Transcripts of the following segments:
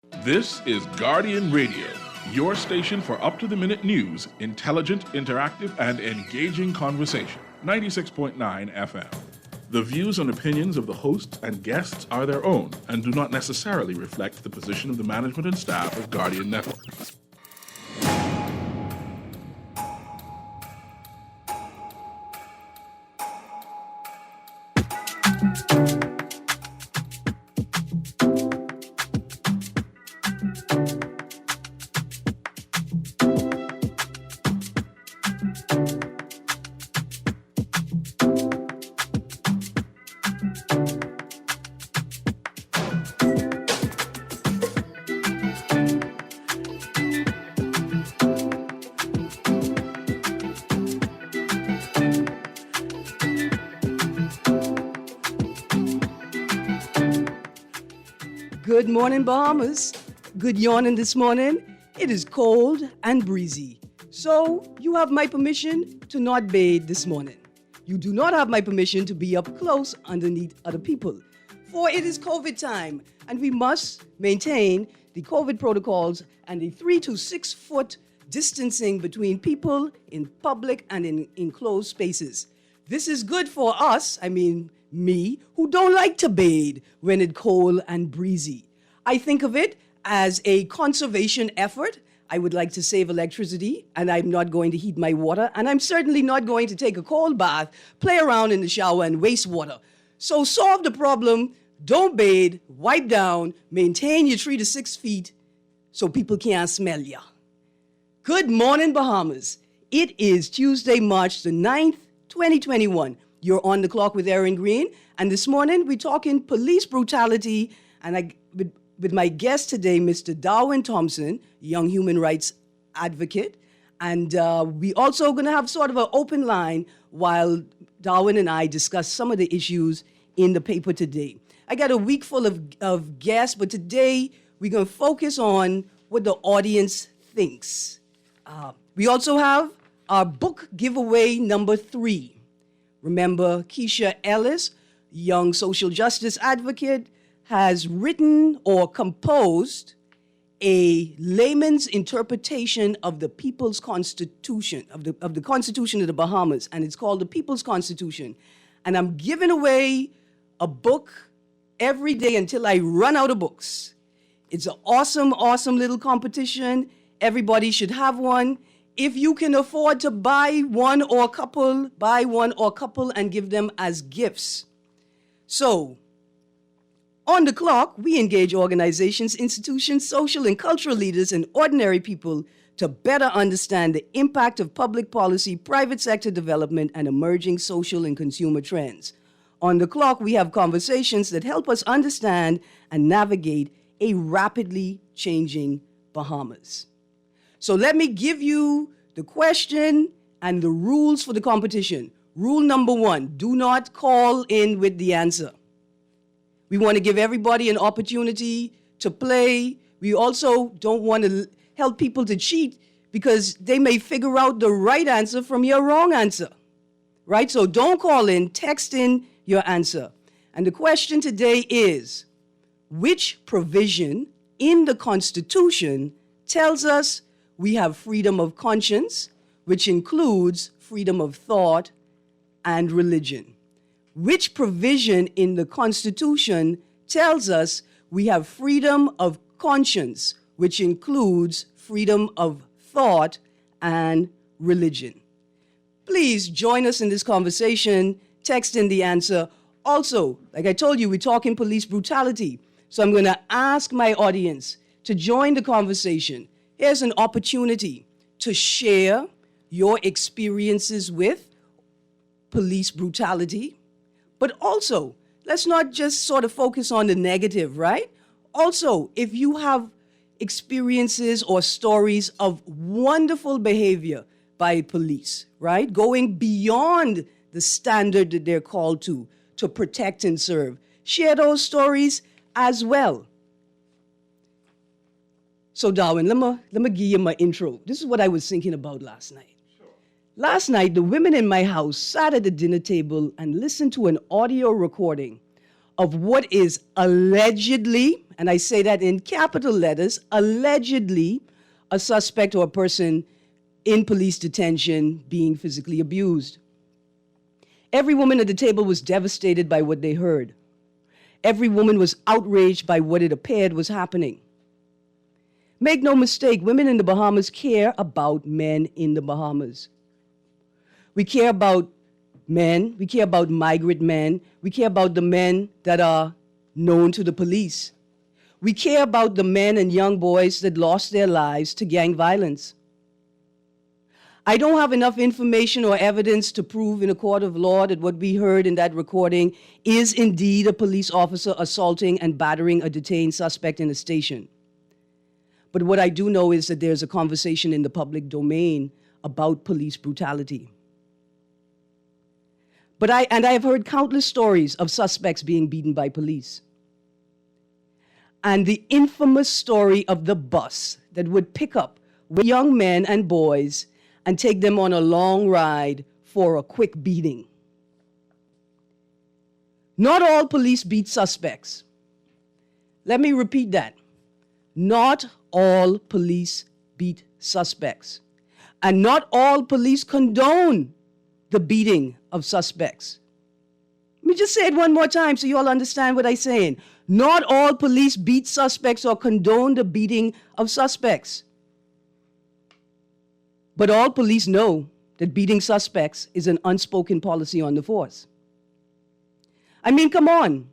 This is Guardian Radio, your station for up-to-the-minute news, intelligent, interactive, and engaging conversation. 96.9 FM. The views and opinions of the hosts and guests are their own and do not necessarily reflect the position of the management and staff of Guardian Network. Good morning, Bahamas. Good yawning this morning. It is cold and breezy. So you have my permission to not bathe this morning. You do not have my permission to be up close underneath other people. For it is COVID time, and we must maintain the COVID protocols and the 3 to 6 foot distancing between people in public and in enclosed spaces. This is good for us, me, who don't like to bathe when it's cold and breezy. I think of it as a conservation effort. I would like to save electricity, and I'm not going to heat my water, and I'm certainly not going to take a cold bath, play around in the shower, and waste water. So solve the problem, don't bathe, wipe down, maintain your 3 to 6 feet so people can't smell ya. Good morning, Bahamas. It is Tuesday, March the 9th, 2021. You're on the clock with Erin, Greene, and this morning we're talking police brutality, and with my guest today, Mr. Darwin Thompson, young human rights advocate, and we also going to have sort of an open line while Darwin and I discuss some of the issues in the paper today. I got a week full of guests, but today we're going to focus on what the audience thinks. We also have our book giveaway number 3. Remember, Keisha Ellis, young social justice advocate, has written or composed a layman's interpretation of the People's Constitution, of the Constitution of the Bahamas, and it's called the People's Constitution. And I'm giving away a book every day until I run out of books. It's an awesome, awesome little competition. Everybody should have one. If you can afford to buy one or a couple and give them as gifts. So, on the clock, we engage organizations, institutions, social and cultural leaders, and ordinary people to better understand the impact of public policy, private sector development, and emerging social and consumer trends. On the clock, we have conversations that help us understand and navigate a rapidly changing Bahamas. So let me give you the question and the rules for the competition. Rule number 1, do not call in with the answer. We want to give everybody an opportunity to play. We also don't want to help people to cheat because they may figure out the right answer from your wrong answer, right? So don't call in, text in your answer. And the question today is, which provision in the Constitution tells us we have freedom of conscience, which includes freedom of thought and religion? Which provision in the Constitution tells us we have freedom of conscience, which includes freedom of thought and religion? Please join us in this conversation. Text in the answer. Also, like I told you, we're talking police brutality. So I'm going to ask my audience to join the conversation. Here's an opportunity to share your experiences with police brutality. But also, let's not just sort of focus on the negative, right? Also, if you have experiences or stories of wonderful behavior by police, right? Going beyond the standard that they're called to protect and serve. Share those stories as well. So Darwin, let me give you my intro. This is what I was thinking about last night. Sure. Last night, the women in my house sat at the dinner table and listened to an audio recording of what is allegedly, and I say that in capital letters, allegedly a suspect or a person in police detention being physically abused. Every woman at the table was devastated by what they heard. Every woman was outraged by what it appeared was happening. Make no mistake, women in the Bahamas care about men in the Bahamas. We care about men, we care about migrant men, we care about the men that are known to the police. We care about the men and young boys that lost their lives to gang violence. I don't have enough information or evidence to prove in a court of law that what we heard in that recording is indeed a police officer assaulting and battering a detained suspect in a station. But what I do know is that there's a conversation in the public domain about police brutality. I have heard countless stories of suspects being beaten by police. And the infamous story of the bus that would pick up young men and boys and take them on a long ride for a quick beating. Not all police beat suspects. Let me repeat that. Not all police beat suspects. And not all police condone the beating of suspects. Let me just say it one more time so you all understand what I'm saying. Not all police beat suspects or condone the beating of suspects. But all police know that beating suspects is an unspoken policy on the force. I mean, come on.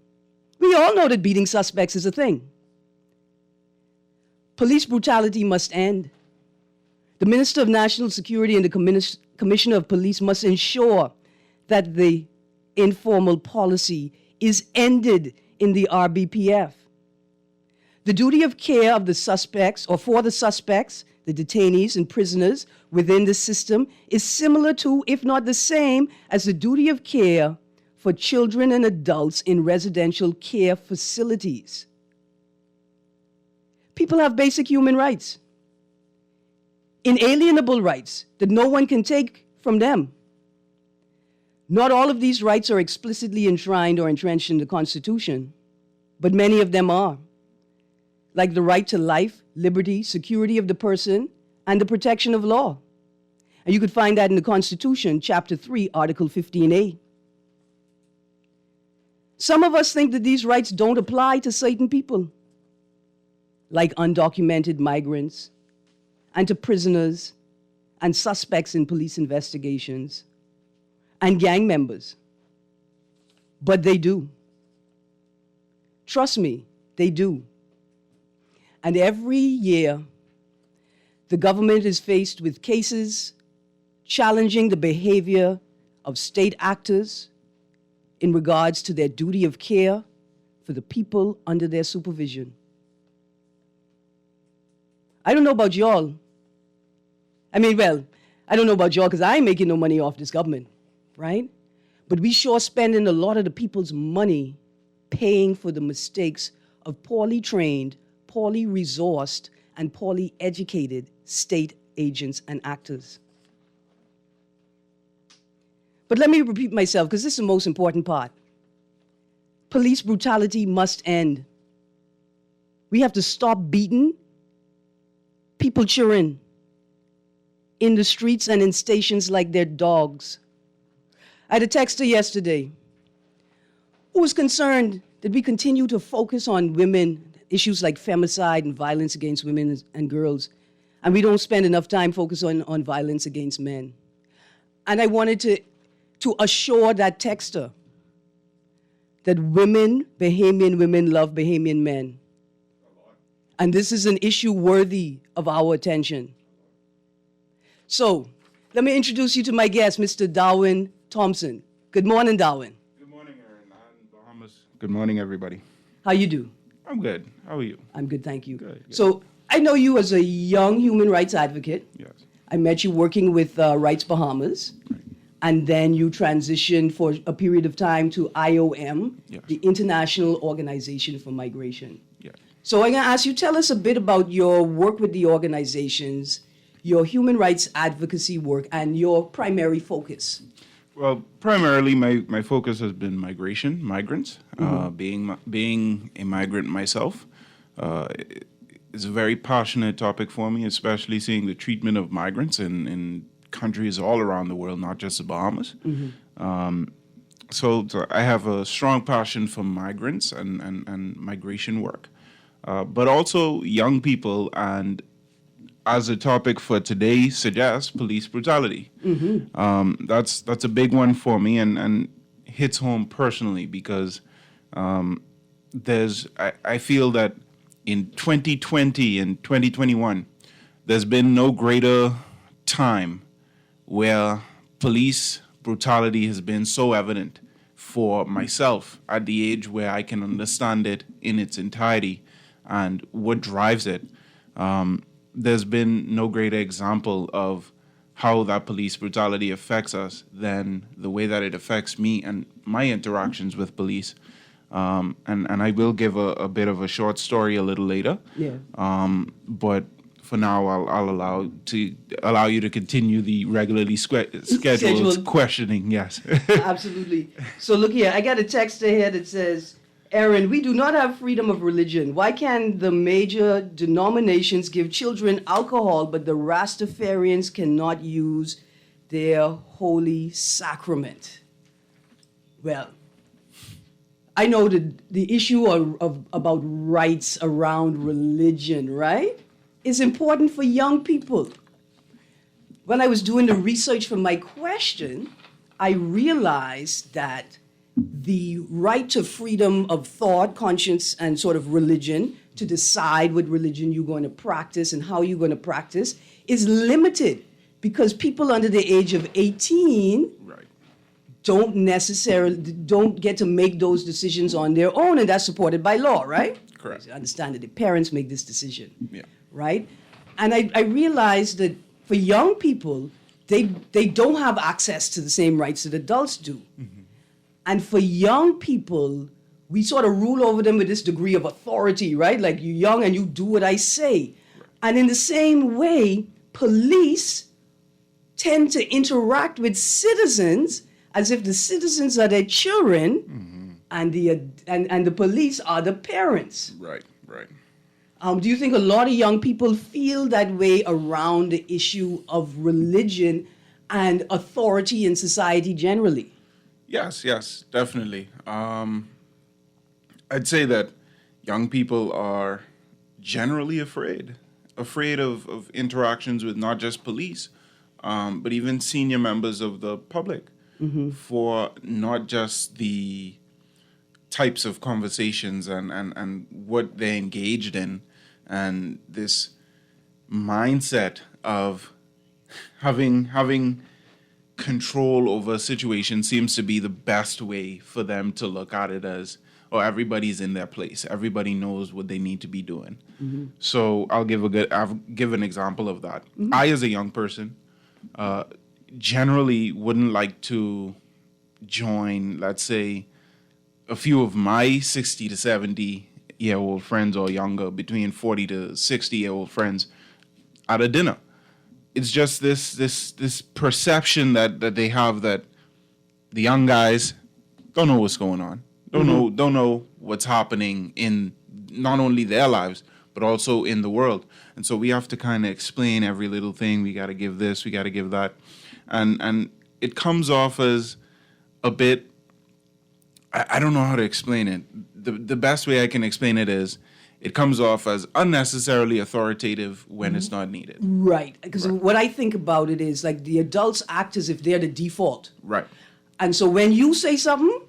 We all know that beating suspects is a thing. Police brutality must end. The Minister of National Security and the Commissioner of Police must ensure that the informal policy is ended in the RBPF. The duty of care of the suspects, or for the suspects, the detainees and prisoners within the system, is similar to, if not the same, as the duty of care for children and adults in residential care facilities. People have basic human rights, inalienable rights that no one can take from them. Not all of these rights are explicitly enshrined or entrenched in the Constitution, but many of them are, like the right to life, liberty, security of the person, and the protection of law. And you could find that in the Constitution, Chapter 3, Article 15A. Some of us think that these rights don't apply to certain people, like undocumented migrants, and to prisoners, and suspects in police investigations, and gang members. But they do. Trust me, they do. And every year, the government is faced with cases challenging the behavior of state actors in regards to their duty of care for the people under their supervision. I don't know about y'all. I don't know about y'all because I ain't making no money off this government, right? But we sure spending a lot of the people's money paying for the mistakes of poorly trained, poorly resourced, and poorly educated state agents and actors. But let me repeat myself, because this is the most important part. Police brutality must end. We have to stop beating people cheering in the streets and in stations like they're dogs. I had a texter yesterday who was concerned that we continue to focus on women, issues like femicide and violence against women and girls, and we don't spend enough time focusing on violence against men. And I wanted to assure that texter that Bahamian women love Bahamian men. And this is an issue worthy of our attention. So, let me introduce you to my guest, Mr. Darwin Thompson. Good morning, Darwin. Good morning, Erin. I'm Bahamas. Good morning, everybody. How you do? I'm good. How are you? I'm good, thank you. Good. So, I know you as a young human rights advocate. Yes. I met you working with Rights Bahamas. Right. And then you transitioned for a period of time to IOM, Yes. the International Organization for Migration. Yes. So I'm going to ask you, tell us a bit about your work with the organizations, your human rights advocacy work, and your primary focus. Well, primarily my focus has been migrants. Being a migrant myself is a very passionate topic for me, especially seeing the treatment of migrants in countries all around the world, not just the Bahamas. So I have a strong passion for migrants and migration work, but also young people, and as the topic for today suggests, police brutality. That's a big one for me, and hits home personally because I feel that in 2020 and 2021, there's been no greater time where police brutality has been so evident for myself at the age where I can understand it in its entirety and what drives it. There's been no greater example of how that police brutality affects us than the way that it affects me and my interactions with police. And I will give a bit of a short story a little later. Yeah. But for now, I'll allow you to continue the regularly scheduled questioning. Yes. Absolutely. So look here, I got a text here that says, Erin, we do not have freedom of religion. Why can the major denominations give children alcohol, but the Rastafarians cannot use their holy sacrament? Well, I know the issue about rights around religion, right, is important for young people. When I was doing the research for my question, I realized that the right to freedom of thought, conscience, and sort of religion to decide what religion you're going to practice and how you're going to practice is limited because people under the age of 18 don't get to make those decisions on their own, and that's supported by law, right? Correct. You understand that the parents make this decision, Yeah. right? And I realized that for young people, they don't have access to the same rights that adults do. And for young people, we sort of rule over them with this degree of authority, right? Like, you're young and you do what I say. And in the same way, police tend to interact with citizens as if the citizens are their children, and the police are the parents. Right. Do you think a lot of young people feel that way around the issue of religion and authority in society generally? Yes, definitely. I'd say that young people are generally afraid of interactions with not just police, but even senior members of the public, for not just the types of conversations and what they're engaged in, and this mindset of having control over a situation seems to be the best way for them to look at it as, oh, everybody's in their place. Everybody knows what they need to be doing. So I'll give an example of that. I, as a young person, generally wouldn't like to join, let's say, a few of my 60 to 70-year-old friends or younger, between 40 to 60-year-old friends at a dinner. It's just this perception that they have that the young guys don't know what's going on, don't know what's happening in not only their lives but also in the world, and so we have to kind of explain every little thing. We got to give this, we got to give that, and it comes off as a bit. I don't know how to explain it. The best way I can explain it is, it comes off as unnecessarily authoritative when it's not needed. Right. Because what I think about it is, like, the adults act as if they're the default. Right. And so when you say something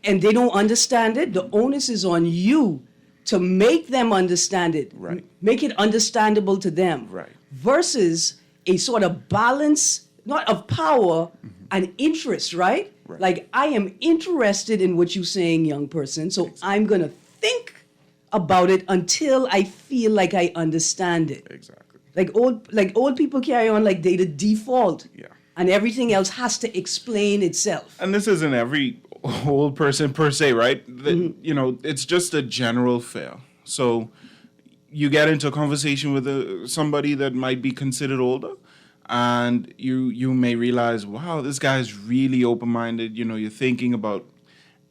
and they don't understand it, the onus is on you to make them understand it. Right. Make it understandable to them. Right. Versus a sort of balance, not of power and interest, right? Like, I am interested in what you're saying, young person, so I'm going to think about it until I feel like I understand it. Exactly. Like old people carry on like they the default. Yeah. And everything else has to explain itself. And this isn't every old person per se, right? You know, it's just a general feel. So you get into a conversation with somebody that might be considered older, and you may realize, wow, this guy's really open-minded. You're thinking about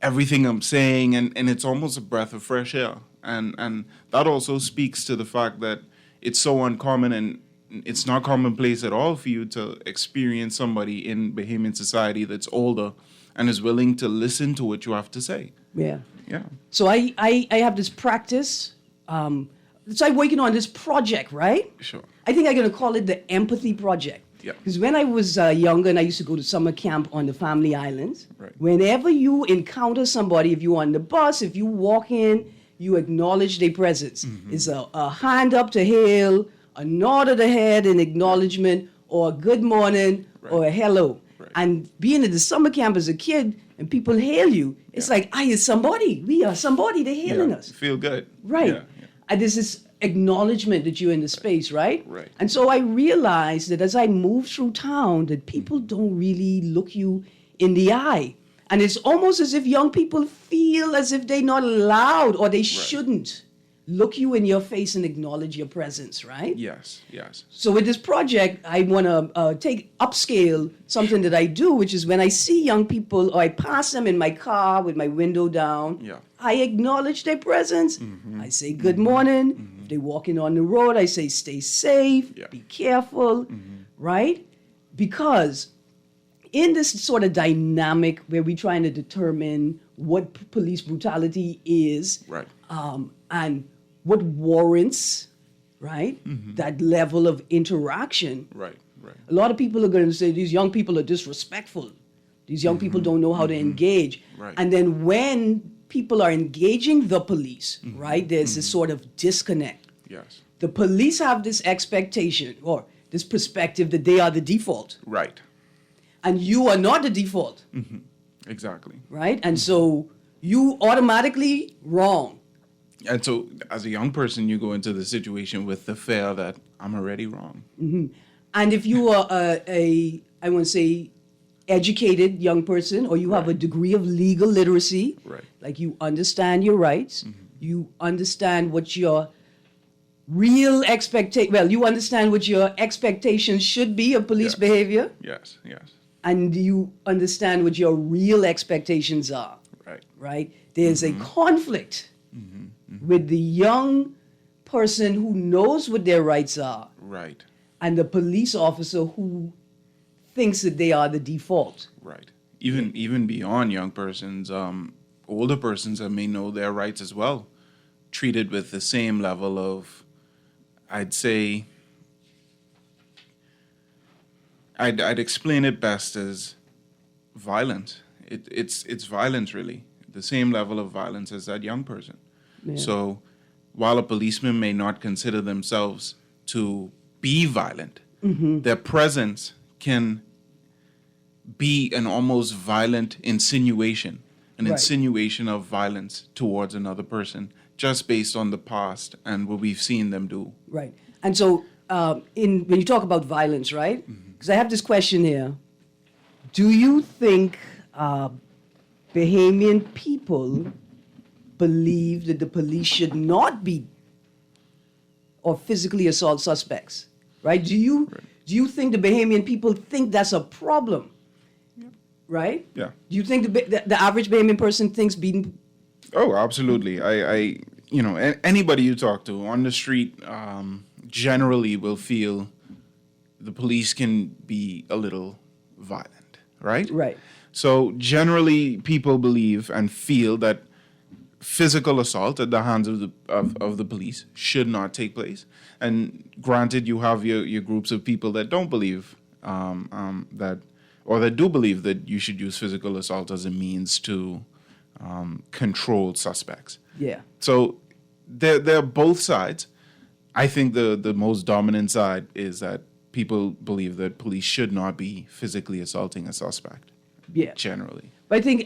everything I'm saying, and it's almost a breath of fresh air. And that also speaks to the fact that it's so uncommon, and it's not commonplace at all for you to experience somebody in Bahamian society that's older and is willing to listen to what you have to say. Yeah. Yeah. So I have this practice. So I'm working on this project, right? Sure. I think I'm going to call it the Empathy Project. Yeah. Because when I was younger and I used to go to summer camp on the Family Islands, Right. whenever you encounter somebody, if you're on the bus, if you walk in, you acknowledge their presence. It's a hand up to hail, a nod of the head in acknowledgement, or a good morning, or a hello. Right. And being at the summer camp as a kid and people hail you, it's like, I is somebody. We are somebody. They're hailing us. Feel good. Right. Yeah. And there's this acknowledgement that you're in the space, right? Right. And so I realized that as I move through town, that people don't really look you in the eye. And it's almost as if young people feel as if they're not allowed or they shouldn't look you in your face and acknowledge your presence, right? Yes. Yes. So with this project, I want to take upscale something that I do, which is when I see young people or I pass them in my car with my window down, Yeah. I acknowledge their presence. I say good morning. If they're walking on the road, I say stay safe, Yeah. be careful, right? Because in this sort of dynamic where we're trying to determine what police brutality is, Right. and what warrants, right, that level of interaction. Right. Right. A lot of people are going to say these young people are disrespectful. These young people don't know how to engage. Right. And then when people are engaging the police, right, there's this sort of disconnect. Yes. The police have this expectation or this perspective that they are the default, Right. and you are not the default, Exactly. right? And so you automatically wrong. And so, as a young person, you go into the situation with the fear that I'm already wrong. And if you are I want to say, educated young person, or you have a degree of legal literacy, Right. like you understand your rights, you understand what your real you understand what your expectations should be of police Yes. behavior, Yes. Yes. and you understand what your real expectations are, Right. right? There's a conflict with the young person who knows what their rights are Right. and the police officer who thinks that they are the default. Right. Even beyond young persons, older persons that may know their rights as well, treated with the same level of, I'd say, I'd explain it best as violence. It's violence, really, the same level of violence as that young person. Yeah. So while a policeman may not consider themselves to be violent, their presence can be an almost violent insinuation, an Right. insinuation of violence towards another person, just based on the past and what we've seen them do. Right. And so when you talk about violence, right? Because I have this question here. Do you think Bahamian people believe that the police should not be or physically assault suspects? Right? Do you think the Bahamian people think that's a problem? Right? Yeah. Do you think the average Bahamian person thinks beating? Oh, absolutely. Anybody you talk to on the street generally will feel the police can be a little violent, right? Right. So generally, people believe and feel that physical assault at the hands of the police should not take place. And granted, you have your groups of people that don't believe that, or that do believe that you should use physical assault as a means to control suspects. Yeah. So they're both sides. I think the most dominant side is that people believe that police should not be physically assaulting a suspect. Yeah. Generally. But I think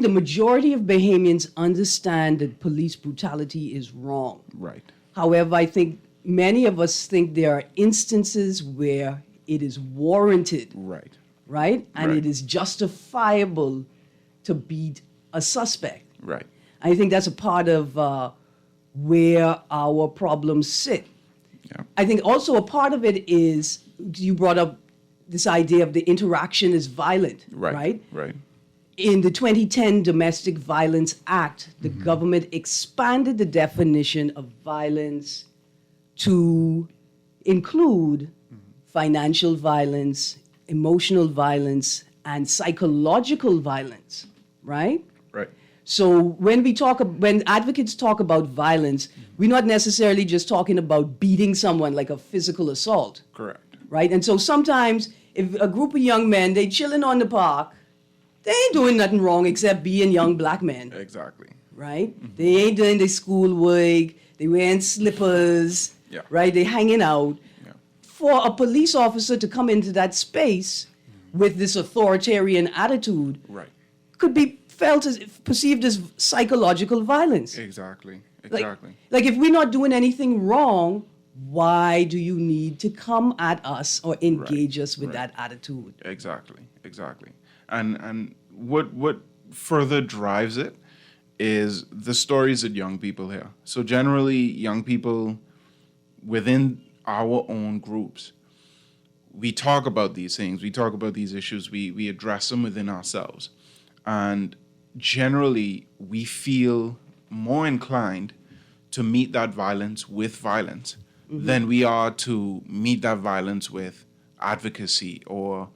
the majority of Bahamians understand that police brutality is wrong. Right. However, I think many of us think there are instances where it is warranted, Right. right? And Right. it is justifiable to beat a suspect. Right. I think that's a part of where our problems sit. Yeah. I think also a part of it is you brought up this idea of the interaction is violent, right? Right. In the 2010 Domestic Violence Act, the government expanded the definition of violence to include financial violence, emotional violence, and psychological violence, right? Right. So when advocates talk about violence, we're not necessarily just talking about beating someone like a physical assault, Correct. right? And so sometimes if a group of young men, they chilling on the park, they ain't doing nothing wrong except being young black men, Exactly. right? They ain't doing their schoolwork, they wearing slippers, Yeah. right? They hanging out. Yeah. For a police officer to come into that space with this authoritarian attitude Right. could be perceived as psychological violence. Exactly. Like, Exactly. like if we're not doing anything wrong, why do you need to come at us or engage us with that attitude? Exactly. And what further drives it is the stories that young people hear. So generally, young people within our own groups, we talk about these things, we talk about these issues, we address them within ourselves. And generally, we feel more inclined to meet that violence with violence than we are to meet that violence with advocacy or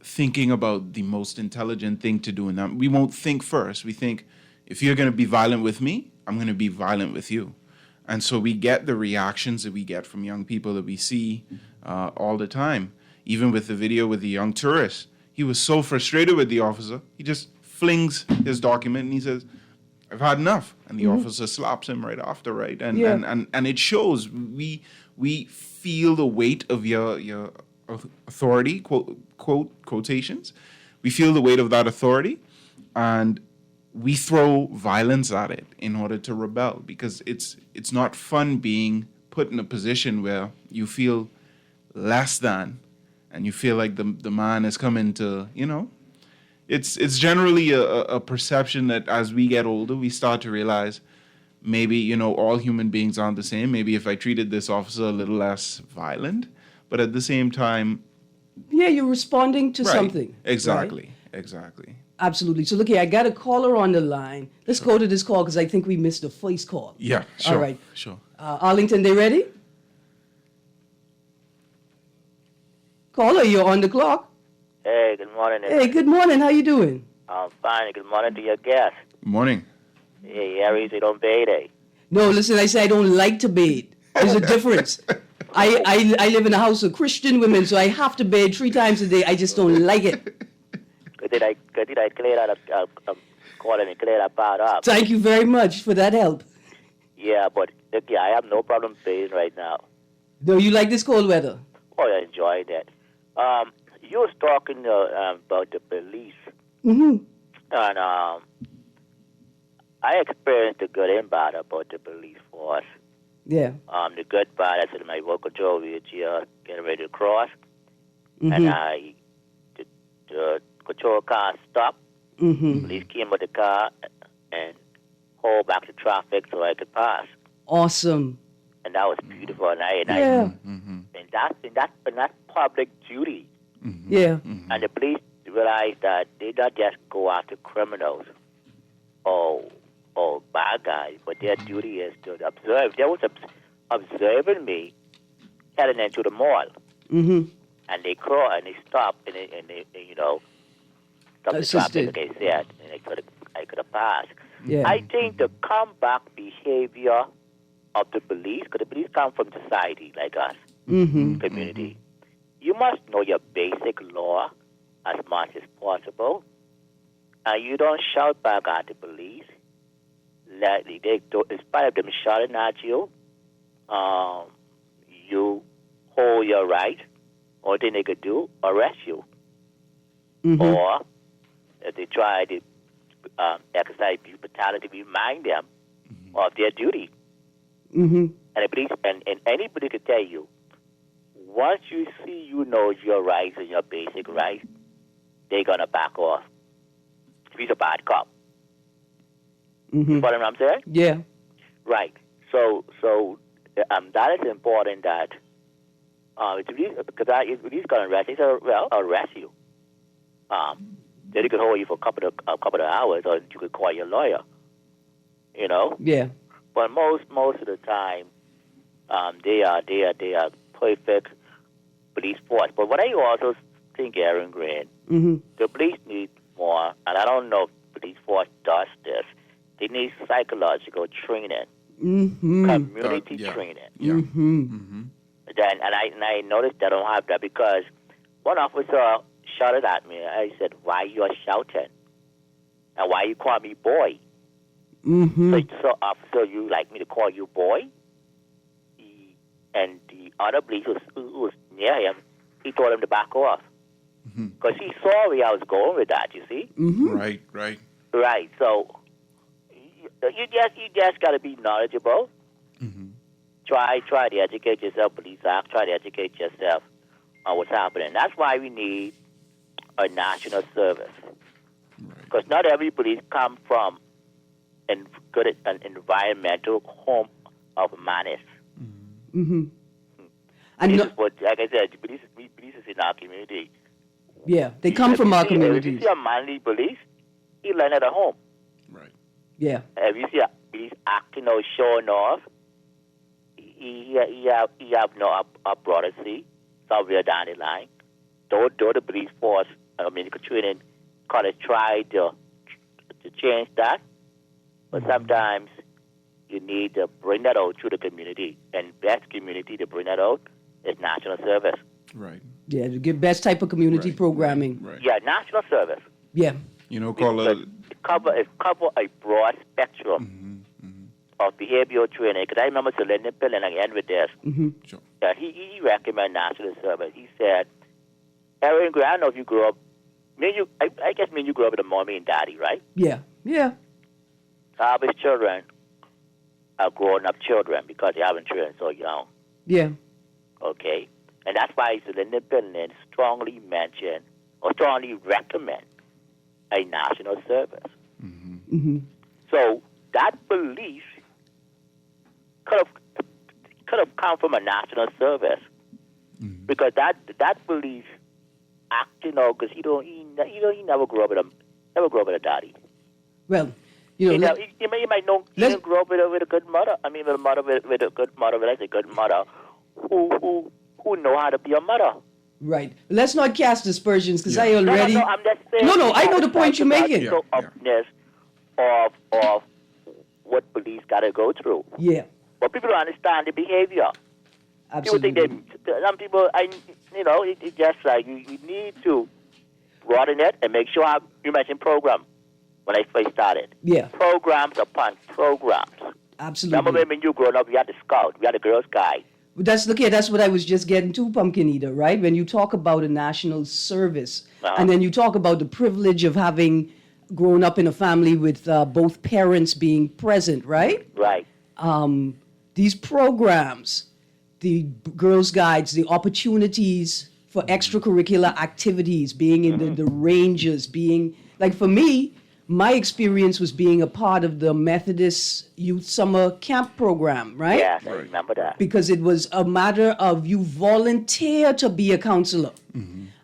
thinking about the most intelligent thing to do. And we won't think first. We think, if you're going to be violent with me, I'm going to be violent with you. And so we get the reactions that we get from young people that we see all the time. Even with the video with the young tourist, he was so frustrated with the officer, he just flings his document and he says, I've had enough. And the officer slaps him right after, right? And it shows we feel the weight of your authority, quotations. We feel the weight of that authority, and we throw violence at it in order to rebel, because it's not fun being put in a position where you feel less than, and you feel like the man is coming to, it's generally a perception that as we get older, we start to realize maybe, all human beings aren't the same. Maybe if I treated this officer a little less violent, but at the same time... Yeah, you're responding to Right. something. Exactly. Right? Exactly. Absolutely. So look here, I got a caller on the line. Let's go to this call because I think we missed the first call. Yeah, sure. All right. Sure. Arlington, they ready? Caller, you're on the clock. Hey, good morning. Hey, good morning. How you doing? I'm fine. Good morning to your guest. Morning. Hey, Erin, you don't bathe, eh? No, listen, I say I don't like to bathe. There's a difference. I live in a house of Christian women, so I have to bathe 3 times a day. I just don't like it. Did I clear that up? Call and clear that part up. Thank you very much for that help. Yeah, but look, I have no problem bathing right now. Do you like this cold weather? Oh, I enjoy that. You was talking about the police, Mm-hmm. and I experienced the good and bad about the police force. Yeah. The good part, I said my work control which getting ready to cross, Mm-hmm. and the control car stopped. Mm-hmm. Police came with the car and hauled back the traffic so I could pass, Awesome. and that was beautiful. And Yeah. and that's public duty. Yeah. And the police realized that they not just go after criminals or bad guys, but their duty is to observe. They was observing me heading into the mall, Mm-hmm. and they crawl and they stop and they stop the traffic, like I said, and I could have passed. Yeah. I think the comeback behavior of the police, because the police come from society like us, Mm-hmm. community. You must know your basic law as much as possible, and you don't shout back at the police. In spite of them shouting at you, you hold your right. All thing they could do, arrest you. Mm-hmm. Or if they try to exercise brutality, remind them of their duty. Mm-hmm. And the police and anybody could tell you, once you see you know your rights and your basic rights, they're gonna back off. If he's a bad cop. Mm-hmm. You follow what I'm saying? Yeah. Right. So that is important. That because if he's going to arrest, he said, "Well, I'll arrest you." Then he could hold you for a couple of hours, or you could call your lawyer. You know. Yeah. But most of the time, they are perfect police force. But what I also think, Erin Greene, the police need more, and I don't know if police force does this. They need psychological training, community training. Yeah. Then, and I noticed they don't have that because one officer shouted at me. I said, "Why you are shouting? And why you call me boy?" So officer, you like me to call you boy? And the other police who was near him, he told him to back off. Because he saw where I was going with that, you see? Right. Right. So you just got to be knowledgeable. Try to educate yourself, police act. Try to educate yourself on what's happening. That's why we need a national service. Because not every police come from an environmental home of manners. And But like I said, police is in our community. yeah, they come from our If you communities. see a manly police, he learn at home. Right. Yeah. If you see a police acting or showing off, he have no broader see somewhere down the line. Though the police force, medical training, college try to change that, but sometimes you need to bring that out to the community, and best community to bring that out is national service. Right. Yeah, to get best type of community programming. Right. Yeah, national service. Yeah. Call It cover a broad spectrum of behavioral training. Because I remember Selene Pill, and I end with this. Sure. He recommended national service. He said, "Erin, I don't know if you grew up. I guess you grew up with a mommy and daddy, right? Yeah. Yeah. All his children are grown up children because they haven't children so young. Yeah. Okay, and that's why Selene Pill strongly mentioned or strongly recommend a national service. So that belief could have come from a national service because that belief acting out because he never grew up with a daddy. Well, you know, You might know he didn't grow up with a good mother. I mean, with a good mother. When I say good mother, who know how to be a mother. right. Let's not cast aspersions because I already. No, I'm just saying. No, I know the point you're making. So upness of what police got to go through. Yeah. But people don't understand the behavior. Absolutely. People think some people, it's just like you need to broaden it and make sure you mentioned program when I first started. Yeah. Programs upon programs. Absolutely. Remember when you growing up, we had the Scout, we had the Girl Guide. That's what I was just getting to, Pumpkin Eater, right? When you talk about a national service, and then you talk about the privilege of having grown up in a family with both parents being present, right? Right. These programs, the Girls Guides, the opportunities for extracurricular activities, being in the ranges, being like for me, my experience was being a part of the Methodist Youth Summer Camp program, right? Yes, I remember that. Because it was a matter of you volunteer to be a counselor.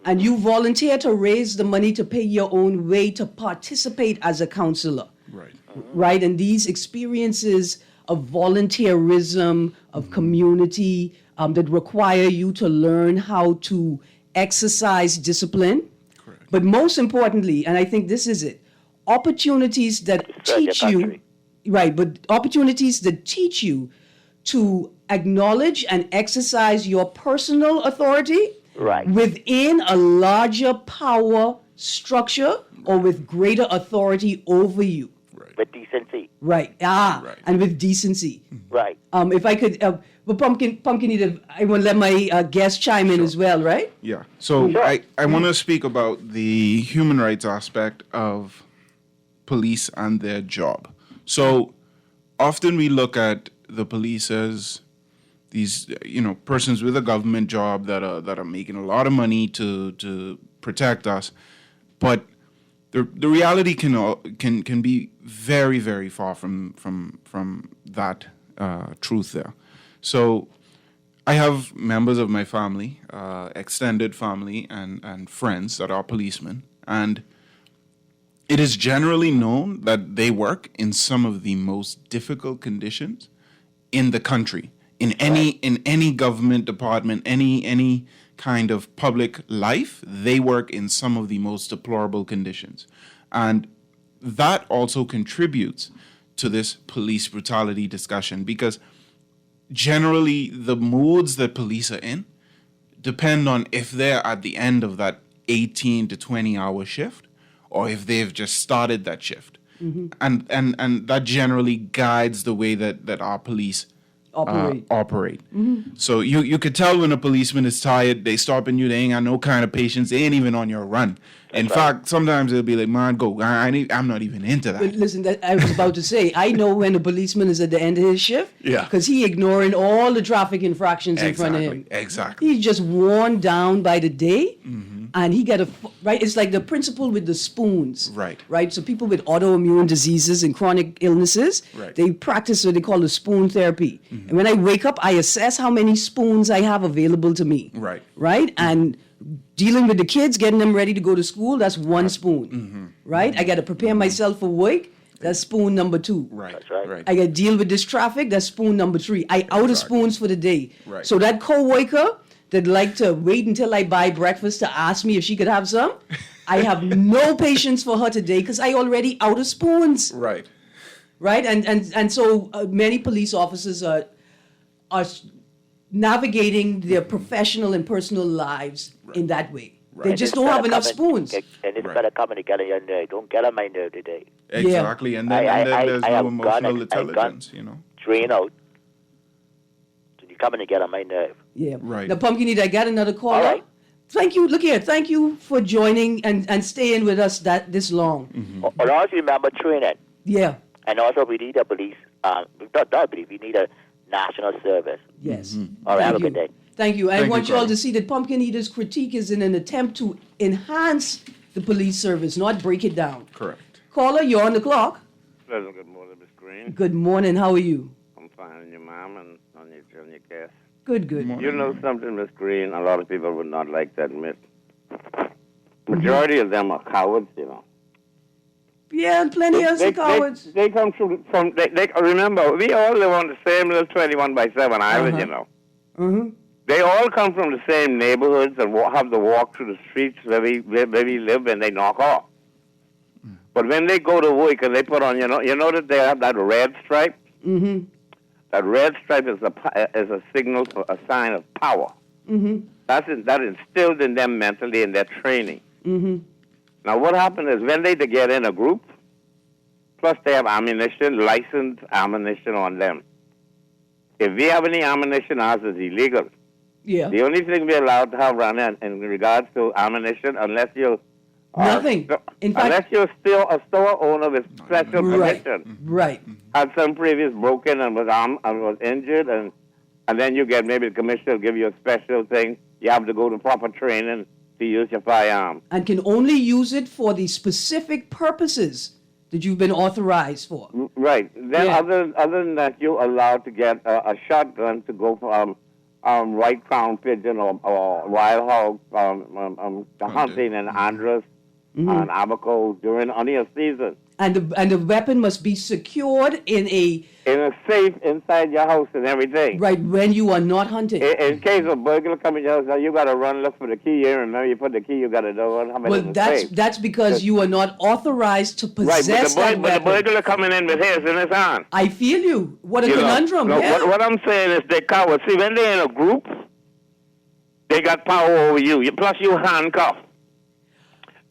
And you volunteer to raise the money to pay your own way to participate as a counselor. Right. Right? And these experiences of volunteerism, of community, that require you to learn how to exercise discipline. Correct. But most importantly, and I think this is it, opportunities that teach you, right, but opportunities that teach you to acknowledge and exercise your personal authority within a larger power structure or with greater authority over you. Right. With decency. Right. Right. And with decency. Right. If I could, but Pumpkin Eater, I want to let my guest chime in as well, right? Yeah. So I want to speak about the human rights aspect of police and their job. So often we look at the police as these, persons with a government job that are making a lot of money to protect us, but the reality can be very, very far from that truth there. So I have members of my family, extended family, and friends that are policemen. And it is generally known that they work in some of the most difficult conditions in the country, in any government department, any kind of public life. They work in some of the most deplorable conditions. And that also contributes to this police brutality discussion, because generally the moods that police are in depend on if they're at the end of that 18 to 20 hour shift or if they've just started that shift. And that generally guides the way that our police operate. So you could tell when a policeman is tired, they stopping you, they ain't got no kind of patience, they ain't even on your run. In fact, sometimes they'll be like, man, go, I'm not even into that. But listen, I was about to say, I know when a policeman is at the end of his shift. Yeah. Because he ignoring all the traffic infractions in front of him. Exactly. He's just worn down by the day. And he got right. It's like the principle with the spoons. Right. So people with autoimmune diseases and chronic illnesses, they practice what they call the spoon therapy. And when I wake up, I assess how many spoons I have available to me. Right. And dealing with the kids, getting them ready to go to school, that's one spoon. Right. I got to prepare myself for work. That's spoon number 2. That's right. I got to deal with this traffic. That's spoon number 3. I out of spoons for the day. So that co-worker that like to wait until I buy breakfast to ask me if she could have some, I have no patience for her today because I already out of spoons. Right. And so many police officers are navigating their professional and personal lives in that way. They just don't have enough spoons. And it's better coming to get on your nerve. Don't get on my nerve today. Exactly. And then there's no emotional intelligence, Drain out. You're coming to get on my nerve. Yeah. Right. Now, Pumpkin Eater, I got another caller. All right. Thank you. Look here. Thank you for joining and staying with us this long. But also remember training. Yeah. And also we need a police, we need a national service. Yes. All right, have a good day. Thank you. I Thank want you, you all Carl. to see that Pumpkin Eater's critique is in an attempt to enhance the police service, not break it down. Correct. Caller, you're on the clock. Pleasant good morning, Miss Greene. Good morning. How are you? I'm fine, and your mom and on your guest. Good. You know something, Miss Greene, a lot of people would not like to admit. Majority of them are cowards, Yeah, and plenty of cowards. They come from remember, we all live on the same little 21 by 7 island, They all come from the same neighborhoods and have to walk through the streets where we live, and they knock off. But when they go to work and they put on, you know that they have that red stripe? That red stripe is a signal, for a sign of power. That instilled in them mentally in their training. Now what happened is when they get in a group, plus they have ammunition, licensed ammunition on them. If we have any ammunition, ours is illegal. Yeah. The only thing we're allowed to have around in regards to ammunition, unless you're Nothing. In fact, unless you're still a store owner with special permission, right. had some previous broken and was injured, and then you get maybe the commissioner will give you a special thing. You have to go to proper training to use your firearm. And can only use it for the specific purposes that you've been authorized for. Right. Then other than that, you're allowed to get a shotgun to go for white crown pigeon or wild hog hunting in Andros and Abaco during any season. And the weapon must be secured in a safe inside your house and everything. Right, when you are not hunting. In case of burglar coming to your house, you got to run look for the key here, and then you put the key. You got to know how many. Well, that's because you are not authorized to possess that weapon. But the burglar coming in with his in his hand. I feel you. What a conundrum. What I'm saying is they cowards. See, when they're in a group, they got power over you. Plus, you handcuffed.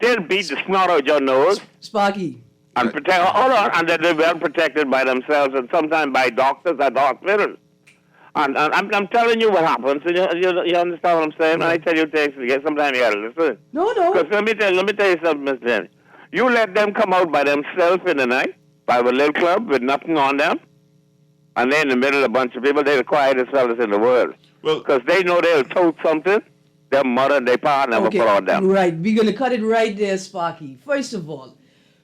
They'll beat the snot out your nose. Sparky. And and then they're well protected by themselves and sometimes by doctors at the hospital. And I'm telling you what happens. You understand what I'm saying? When I tell you things, sometimes you got to listen. No. Because let me tell you something, Miss Jenny. You let them come out by themselves in the night, by a little club with nothing on them, and they're in the middle of a bunch of people. They're the quietest fellas in the world. Because they know they'll tote something. Their mother and their pa never put on them. Right. We're going to cut it right there, Sparky. First of all,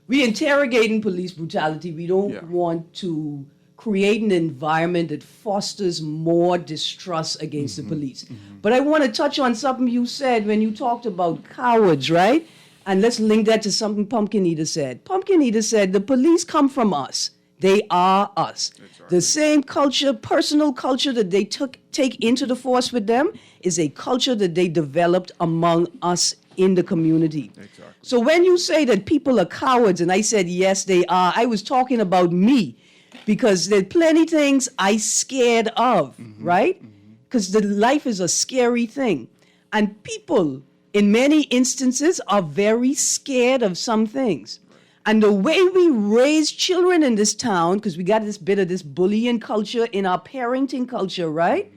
we interrogating police brutality. We don't want to create an environment that fosters more distrust against the police. But I want to touch on something you said when you talked about cowards, right? And let's link that to something Pumpkin Eater said. Pumpkin Eater said, the police come from us. They are us. The same culture, personal culture that they take into the force with them is a culture that they developed among us in the community. Exactly. So when you say that people are cowards, and I said, yes, they are, I was talking about me, because there are plenty things I scared of, right? Because the life is a scary thing. And people, in many instances, are very scared of some things. And the way we raise children in this town, because we got this bit of this bullying culture in our parenting culture, right?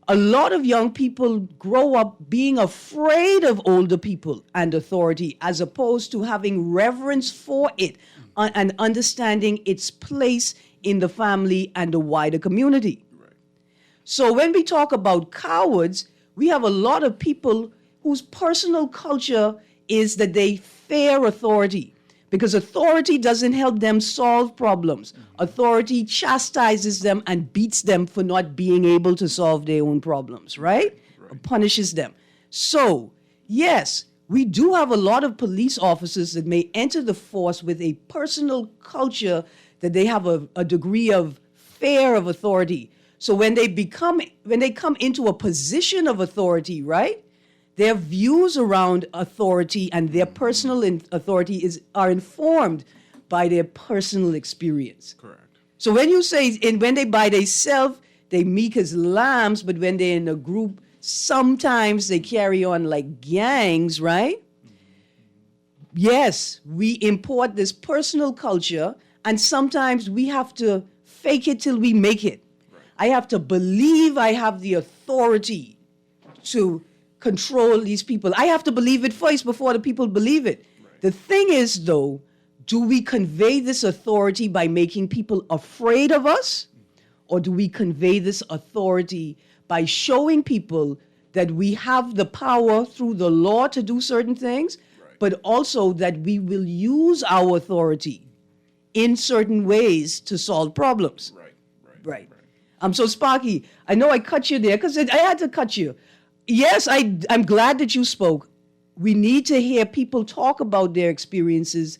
A lot of young people grow up being afraid of older people and authority, as opposed to having reverence for it and understanding its place in the family and the wider community. Right. So when we talk about cowards, we have a lot of people whose personal culture is that they fear authority, because authority doesn't help them solve problems. Authority chastises them and beats them for not being able to solve their own problems, right? Or punishes them. So, yes, we do have a lot of police officers that may enter the force with a personal culture that they have a degree of fear of authority. So when they come into a position of authority, right? Their views around authority and their personal authority are informed by their personal experience. Correct. So when you say, when they by themselves, they meek as lambs, but when they're in a group, sometimes they carry on like gangs, right? Yes, we import this personal culture, and sometimes we have to fake it till we make it. Right. I have to believe I have the authority to control these people. I have to believe it first before the people believe it. Right. The thing is, though, do we convey this authority by making people afraid of us? Or do we convey this authority by showing people that we have the power through the law to do certain things, right, but also that we will use our authority in certain ways to solve problems? Right. So Sparky, I know I cut you there because I had to cut you. Yes, I'm glad that you spoke. We need to hear people talk about their experiences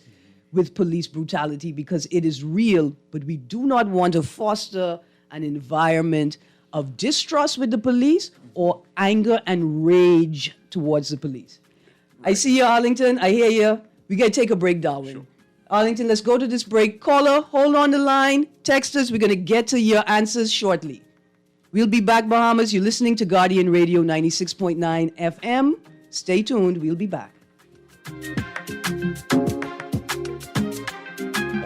with police brutality because it is real, but we do not want to foster an environment of distrust with the police or anger and rage towards the police. Right. I see you, Arlington. I hear you. We got to take a break, Darwin. Sure. Arlington, let's go to this break. Caller, hold on the line. Text us. We're going to get to your answers shortly. We'll be back, Bahamas. You're listening to Guardian Radio 96.9 FM. Stay tuned. We'll be back.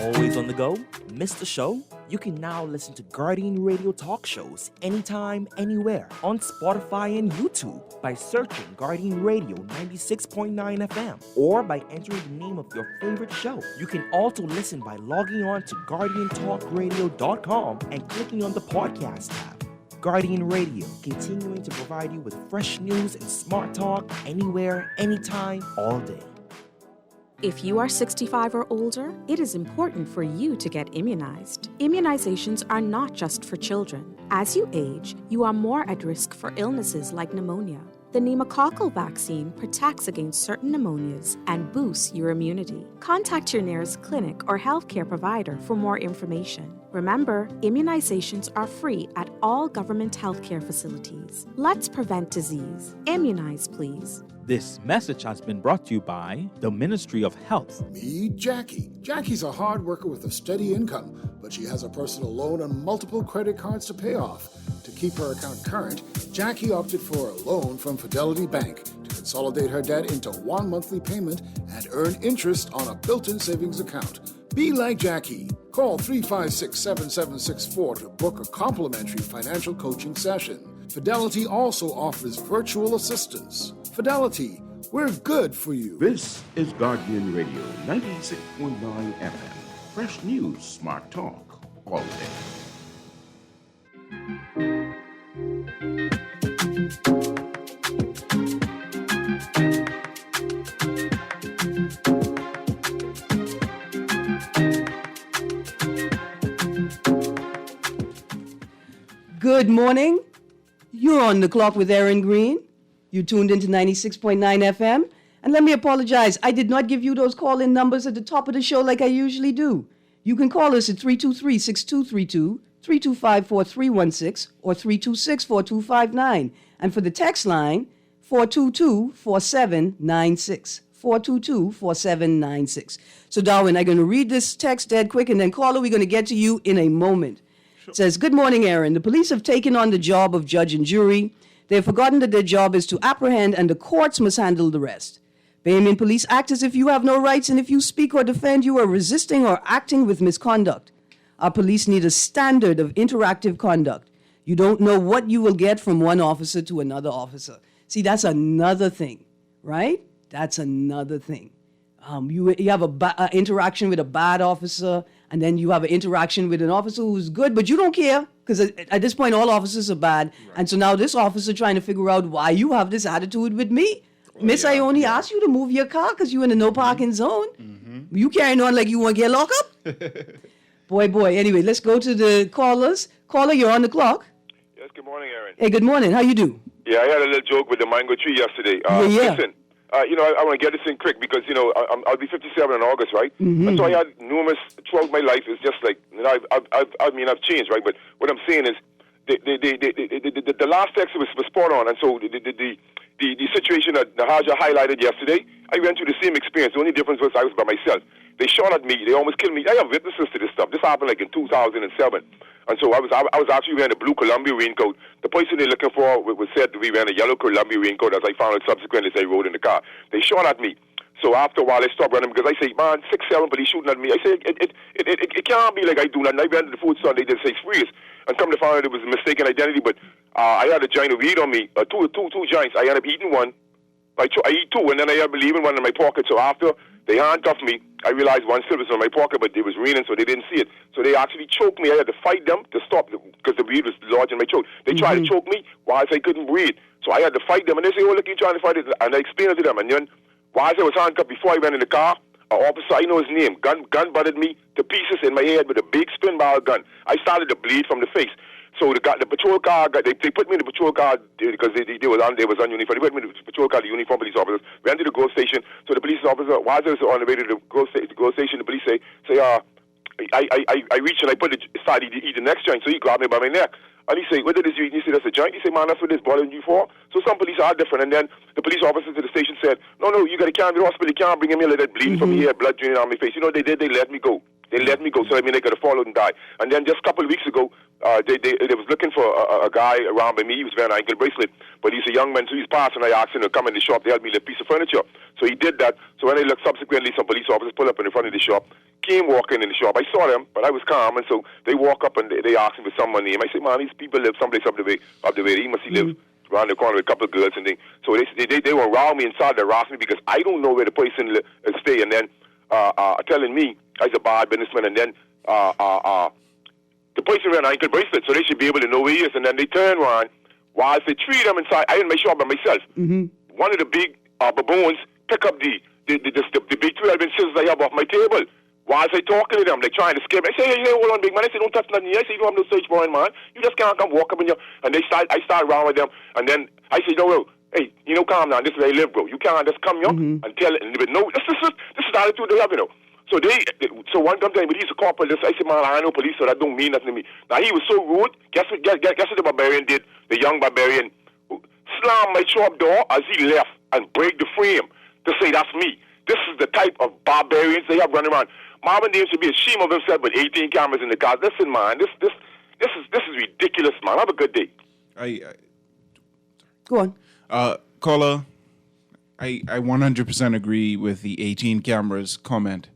Always on the go? Missed the show? You can now listen to Guardian Radio talk shows anytime, anywhere on Spotify and YouTube by searching Guardian Radio 96.9 FM or by entering the name of your favorite show. You can also listen by logging on to GuardianTalkRadio.com and clicking on the podcast tab. Guardian Radio, continuing to provide you with fresh news and smart talk anywhere, anytime, all day. If you are 65 or older, it is important for you to get immunized. Immunizations are not just for children. As you age, you are more at risk for illnesses like pneumonia. The pneumococcal vaccine protects against certain pneumonias and boosts your immunity. Contact your nearest clinic or healthcare provider for more information. Remember, immunizations are free at all government healthcare facilities. Let's prevent disease. Immunize, please. This message has been brought to you by the Ministry of Health. Meet Jackie. Jackie's a hard worker with a steady income, but she has a personal loan and multiple credit cards to pay off. To keep her account current, Jackie opted for a loan from Fidelity Bank to consolidate her debt into one monthly payment and earn interest on a built-in savings account. Be like Jackie. Call 356-7764 to book a complimentary financial coaching session. Fidelity also offers virtual assistance. Fidelity, we're good for you. This is Guardian Radio 96.9 FM. Fresh news, smart talk, all day. Good morning. You're on the clock with Erin Greene. You tuned into 96.9 FM. And let me apologize. I did not give you those call-in numbers at the top of the show like I usually do. You can call us at 323-6232, 325-4316, or 326-4259. And for the text line, 422-4796. 422-4796. So, Darwin, I'm going to read this text dead quick, and then, caller, we're going to get to you in a moment. It says, good morning, Erin. The police have taken on the job of judge and jury. They have forgotten that their job is to apprehend, and the courts must handle the rest. Bahamian police act as if you have no rights, and if you speak or defend, you are resisting or acting with misconduct. Our police need a standard of interactive conduct. You don't know what you will get from one officer to another officer. See, that's another thing, right? That's another thing. You have an interaction with a bad officer, and then you have an interaction with an officer who's good, but you don't care, because at this point, all officers are bad. Right. And so now this officer trying to figure out why you have this attitude with me. Miss, I only asked you to move your car because you're in a no parking zone. Mm-hmm. You carrying on like you want to get locked up? Boy. Anyway, let's go to the callers. Caller, you're on the clock. Yes, good morning, Erin. Hey, good morning. How you do? Yeah, I had a little joke with the mango tree yesterday. Listen, I want to get this in quick because, I'll be 57 in August, right? Mm-hmm. And so I had numerous, throughout my life, it's just like, I've changed, right? But what I'm saying is, the last text was spot on, and so the situation that Nahaja highlighted yesterday, I went through the same experience. The only difference was I was by myself. They shot at me. They almost killed me. I have witnesses to this stuff. This happened like in 2007. And so I was actually wearing a blue Columbia raincoat. The person they're looking for was said to be wearing a yellow Columbia raincoat, as I found out subsequently as I rode in the car. They shot at me. So after a while, I stopped running because I say, man, 6-7 police shooting at me. I say, it can't be like I do nothing. I went to the food store, they did say freeze. And come to find out it was a mistaken identity, but I had a giant of weed on me, two giants. I ended up eating one. I eat two, and then I ended up leaving one in my pocket. So after they handcuffed me, I realized one still was in my pocket, but it was raining, so they didn't see it. So they actually choked me. I had to fight them to stop because the weed was lodged in my throat. They tried to choke me whilst I couldn't breathe. So I had to fight them, and they say, oh, look, you're trying to fight it. And I explained it to them. And then whilst I was handcuffed, before I went in the car, an officer, I know his name, gun butted me to pieces in my head with a big spin barrel gun. I started to bleed from the face. So the patrol car, they put me in the patrol car because they was on uniform. They put me in the patrol car, the uniform police officers. We went to the GO station. So the police officer, while I was on the way to the GO station, the police say, I reached and I started to eat the next joint. So he grabbed me by my neck. And he say, what did this you eat? He said, that's a joint. He said, man, that's what this bothering you for. So some police are different. And then the police officers to the station said, no, you got to carry me to the hospital. You can't bring me like that bleeding from here, blood draining on my face. You know what they did? They let me go. They let me go, so I mean they could have followed and died. And then just a couple of weeks ago, they was looking for a guy around by me. He was wearing an ankle bracelet, but he's a young man, so he's passing. I asked him to come in the shop to help me lift a piece of furniture. So he did that. So when I looked subsequently, some police officers pulled up in front of the shop, came walking in the shop. I saw them, but I was calm, and so they walk up and they asked him for someone's name. I said, man, these people live someplace up the way. He must live around the corner with a couple of girls and things. So they were around me inside. They asked me because I don't know where the person stay, and then telling me I was a bad businessman, and then the person wearing an ankle bracelet, so they should be able to know where he is. And then they turn around whilst they treat them inside. I in my shop by myself. Mm-hmm. One of the big baboons pick up the big 12-inch scissors I have off my table. Whilst I talking to them, they trying to scare me. I say, hey, hold on, big man. I say, don't touch nothing. I say, you don't have no search warrant, man. You just can't come walk up in here. And I start around with them, and then I say, no, hey, calm down. This is where I live, bro. You can't just come here and tell it. But no, this is the attitude they have, So one time, but he's a corporal. I said, man, I know police, so that don't mean nothing to me. Now he was so rude. Guess what the barbarian did? The young barbarian slammed my shop door as he left and break the frame to say that's me. This is the type of barbarians they have running around. Marvin Dane should be ashamed of himself with 18 cameras in the car. Listen, man, this is ridiculous, man. Have a good day. Go on. Caller, I 100% agree with the 18 cameras comment.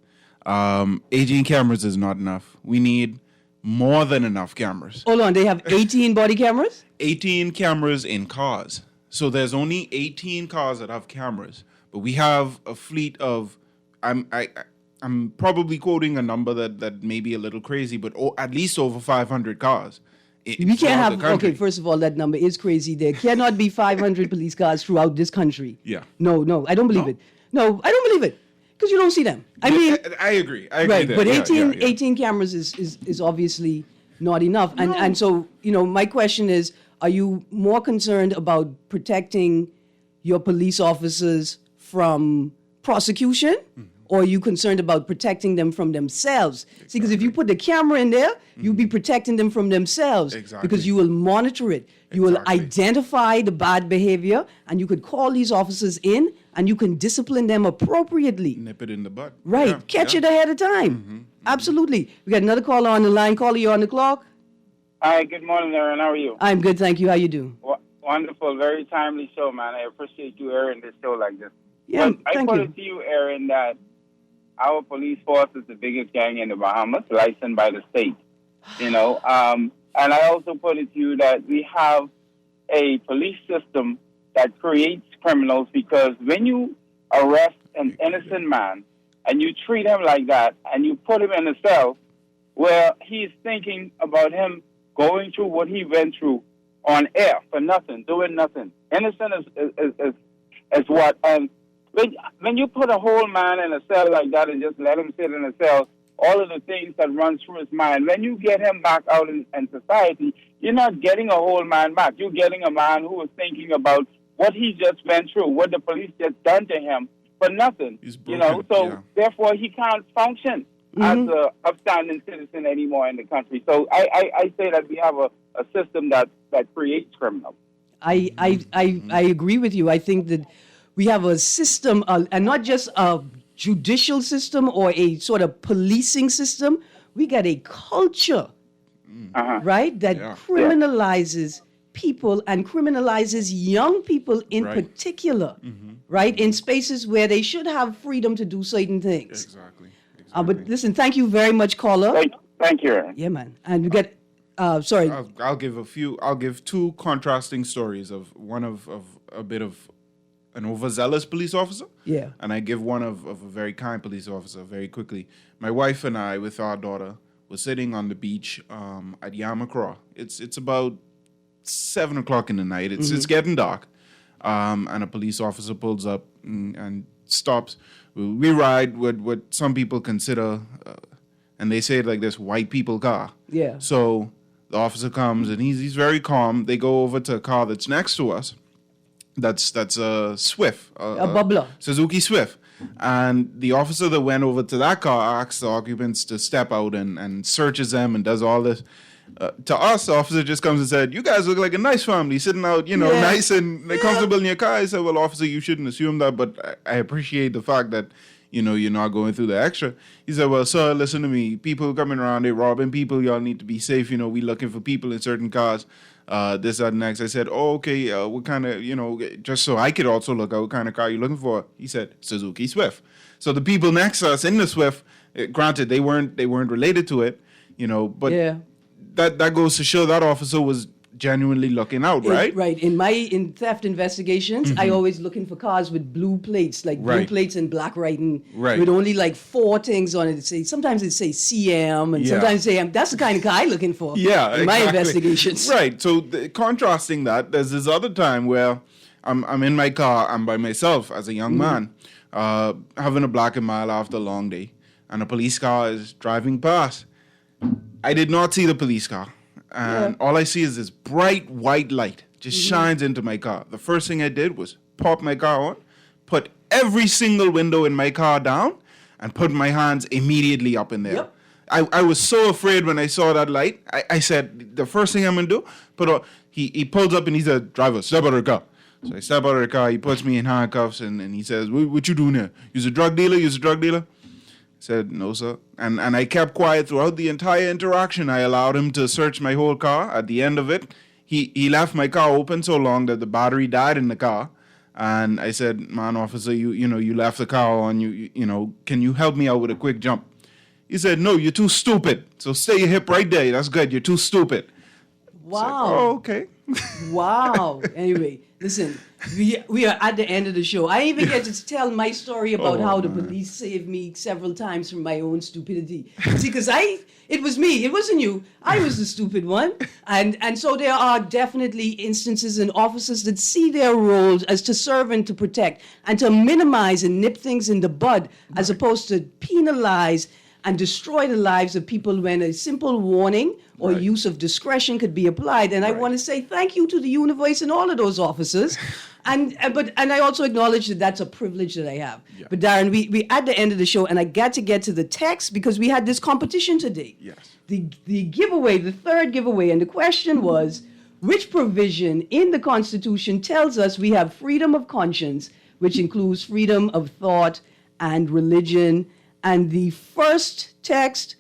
18 cameras is not enough. We need more than enough cameras. Hold on, they have 18 body cameras? 18 cameras in cars. So there's only 18 cars that have cameras, but we have a fleet of, I'm probably quoting a number that may be a little crazy, but at least over 500 cars. We can't have, okay, first of all, that number is crazy. There cannot be 500 police cars throughout this country. Yeah. No, I don't believe it. No, I don't believe it. Because you don't see them. I mean, I agree. Right, there. but 18 cameras is obviously not enough. And so, my question is, are you more concerned about protecting your police officers from prosecution, or are you concerned about protecting them from themselves? Exactly. See, because if you put the camera in there, you'll be protecting them from themselves. Exactly. Because you will monitor it. You will identify the bad behavior, and you could call these officers in, and you can discipline them appropriately. Nip it in the butt. Right. Yeah, Catch it ahead of time. Absolutely. We got another caller on the line. Caller, you on the clock? Hi, good morning, Erin. How are you? I'm good, thank you. How you do? Wonderful, very timely show, man. I appreciate you airing this show like this. Yeah, I put it to you, Erin, that our police force is the biggest gang in the Bahamas, licensed by the state. And I also put it to you that we have a police system that creates criminals, because when you arrest an innocent man and you treat him like that and you put him in a cell where he's thinking about him going through what he went through on air for nothing, doing nothing. Innocent is what? And when you put a whole man in a cell like that and just let him sit in a cell, all of the things that run through his mind, when you get him back out in society, you're not getting a whole man back. You're getting a man who is thinking about what he just went through, what the police just done to him for nothing. Therefore he can't function as an upstanding citizen anymore in the country. So I say that we have a system that creates criminals. I agree with you. I think that we have a system, and not just a judicial system or a sort of policing system. We got a culture, right, that criminalizes people and criminalizes young people in particular, right, in spaces where they should have freedom to do certain things. Exactly. But listen, thank you very much, caller. Thank you, Erin. Yeah, man. And we get, sorry. I'll give two contrasting stories of one of a bit of an overzealous police officer. Yeah. And I give one of a very kind police officer very quickly. My wife and I, with our daughter, were sitting on the beach at Yamakra. It's about 7 o'clock in the night. It's getting dark. And a police officer pulls up and stops. We ride what some people consider, and they say it like this, white people car. Yeah. So the officer comes and he's very calm. They go over to a car that's next to us. That's a Swift. A bubbler. Suzuki Swift. And the officer that went over to that car asks the occupants to step out and searches them and does all this. To us, the officer just comes and said, "You guys look like a nice family, sitting out, nice and comfortable in your car." I said, "Well, officer, you shouldn't assume that, but I appreciate the fact that, you're not going through the extra." He said, "Well, sir, listen to me. People coming around, they robbing people. Y'all need to be safe. We looking for people in certain cars. This, that, and next." I said, "Oh, okay. What kind of, just so I could also look at what kind of car you looking for?" He said, "Suzuki Swift." So the people next to us in the Swift, granted, they weren't related to it, but that goes to show that officer was genuinely looking out, right? Right. In theft investigations, I always looking for cars with blue plates, like blue plates and black writing, with only like 4 things on it. Sometimes it say CM, and sometimes say that's the kind of car I looking for. Yeah, in my investigations. Right. So contrasting that, there's this other time where I'm in my car, I'm by myself as a young man, having a black and mild after a long day, and a police car is driving past. I did not see the police car. And all I see is this bright white light just shines into my car. The first thing I did was pop my car on, put every single window in my car down, and put my hands immediately up in there. Yep. I was so afraid when I saw that light. I said, the first thing I'm going to do, he pulls up and he said, "Driver, step out of the car." So I step out of the car, he puts me in handcuffs, and he says, what you doing here? You're a drug dealer? You're a drug dealer? Said, "No, sir." And I kept quiet throughout the entire interaction. I allowed him to search my whole car. At the end of it, he left my car open so long that the battery died in the car. And I said, "Man, officer, you left the car on. Can you help me out with a quick jump?" He said, "No, you're too stupid. So stay your hip right there. That's good. You're too stupid." Wow. Said, "Oh, okay." Wow. Anyway, listen, we are at the end of the show. I even get to tell my story about how the police saved me several times from my own stupidity. See, because it was me. It wasn't you. I was the stupid one. And so there are definitely instances in officers that see their roles as to serve and to protect and to minimize and nip things in the bud as opposed to penalize and destroy the lives of people when a simple warning or use of discretion could be applied. And I want to say thank you to the universe and all of those officers. And I also acknowledge that that's a privilege that I have. Yeah. But Darren, we at the end of the show, and I got to get to the text because we had this competition today. Yes. The giveaway, the third giveaway, and the question was, which provision in the Constitution tells us we have freedom of conscience, which includes freedom of thought and religion? And the first text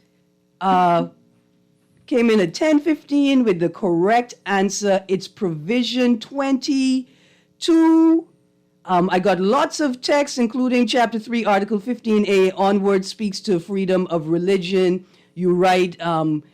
came in at 10:15 with the correct answer. It's provision 22. I got lots of texts, including Chapter 3, Article 15A, onward speaks to freedom of religion. You write onward,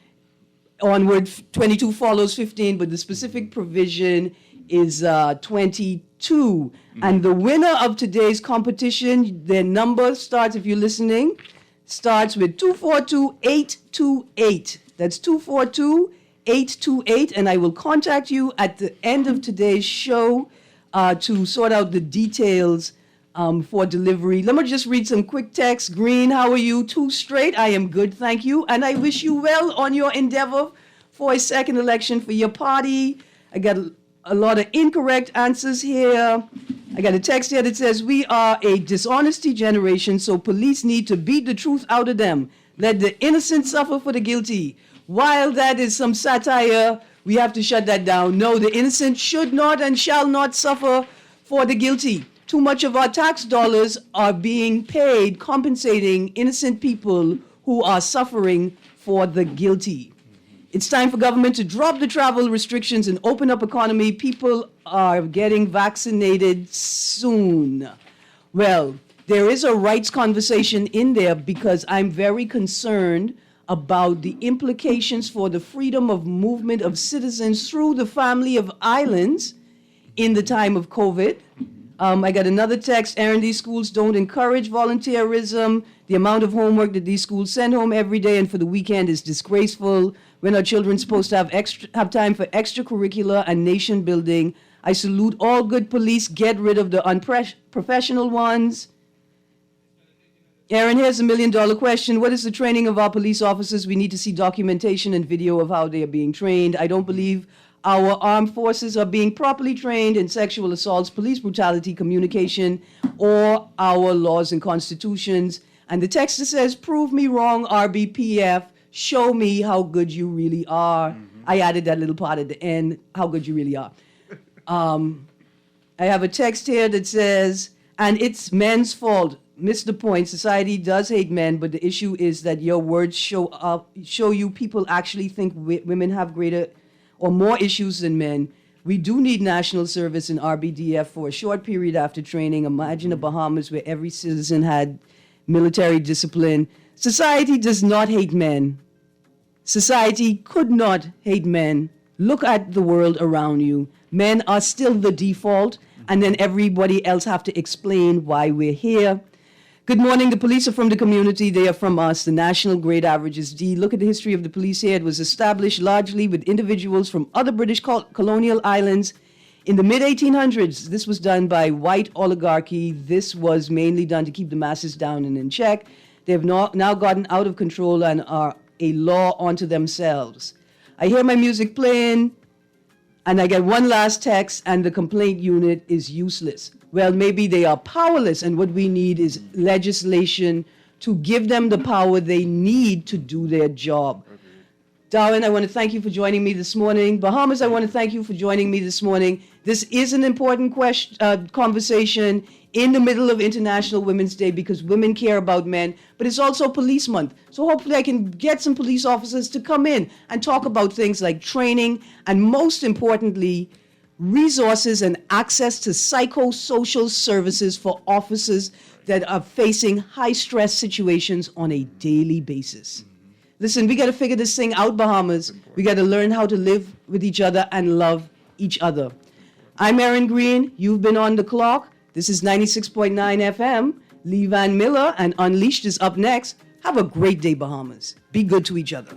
22 follows 15, but the specific provision is 22. And the winner of today's competition, their number starts, if you're listening, starts with 242-828. That's 242-828, and I will contact you at the end of today's show to sort out the details for delivery. Let me just read some quick text. Greene, how are you? 2 straight. I am good, thank you. And I wish you well on your endeavor for a second election for your party. I got a lot of incorrect answers here. I got a text here that says, we are a dishonesty generation, so police need to beat the truth out of them. Let the innocent suffer for the guilty. While that is some satire, we have to shut that down. No, the innocent should not and shall not suffer for the guilty. Too much of our tax dollars are being paid compensating innocent people who are suffering for the guilty. It's time for government to drop the travel restrictions and open up economy. People are getting vaccinated soon. Well, there is a rights conversation in there because I'm very concerned about the implications for the freedom of movement of citizens through the family of islands in the time of COVID. I got another text. Erin, these schools don't encourage volunteerism. The amount of homework that these schools send home every day and for the weekend is disgraceful. When are children supposed to have time for extracurricular and nation building? I salute all good police. Get rid of the unprofessional ones. Erin, here's $1 million question. What is the training of our police officers? We need to see documentation and video of how they are being trained. I don't believe our armed forces are being properly trained in sexual assaults, police brutality, communication, or our laws and constitutions. And the text says, prove me wrong, RBPF. Show me how good you really are. Mm-hmm. I added that little part at the end, how good you really are. I have a text here that says, and it's men's fault. Missed the point. Society does hate men, but the issue is that your words show you people actually think women have greater or more issues than men. We do need national service in RBDF for a short period after training. Imagine the Bahamas where every citizen had military discipline. Society does not hate men. Society could not hate men. Look at the world around you. Men are still the default, and then everybody else have to explain why we're here. Good morning. The police are from the community. They are from us. The national grade average is D. Look at the history of the police here. It was established largely with individuals from other British colonial islands. In the mid-1800s, this was done by white oligarchy. This was mainly done to keep the masses down and in check. They have now gotten out of control and are a law unto themselves. I hear my music playing, and I get one last text, and the complaint unit is useless. Well, maybe they are powerless, and what we need is legislation to give them the power they need to do their job. Darwin, I want to thank you for joining me this morning. Bahamas, I want to thank you for joining me this morning. This is an important conversation in the middle of International Women's Day because women care about men, but it's also Police Month. So hopefully I can get some police officers to come in and talk about things like training and, most importantly, resources and access to psychosocial services for officers that are facing high-stress situations on a daily basis. Listen, we got to figure this thing out, Bahamas. We got to learn how to live with each other and love each other. I'm Erin Greene. You've been on the clock. This is 96.9 FM. Lee Van Miller and Unleashed is up next. Have a great day, Bahamas. Be good to each other.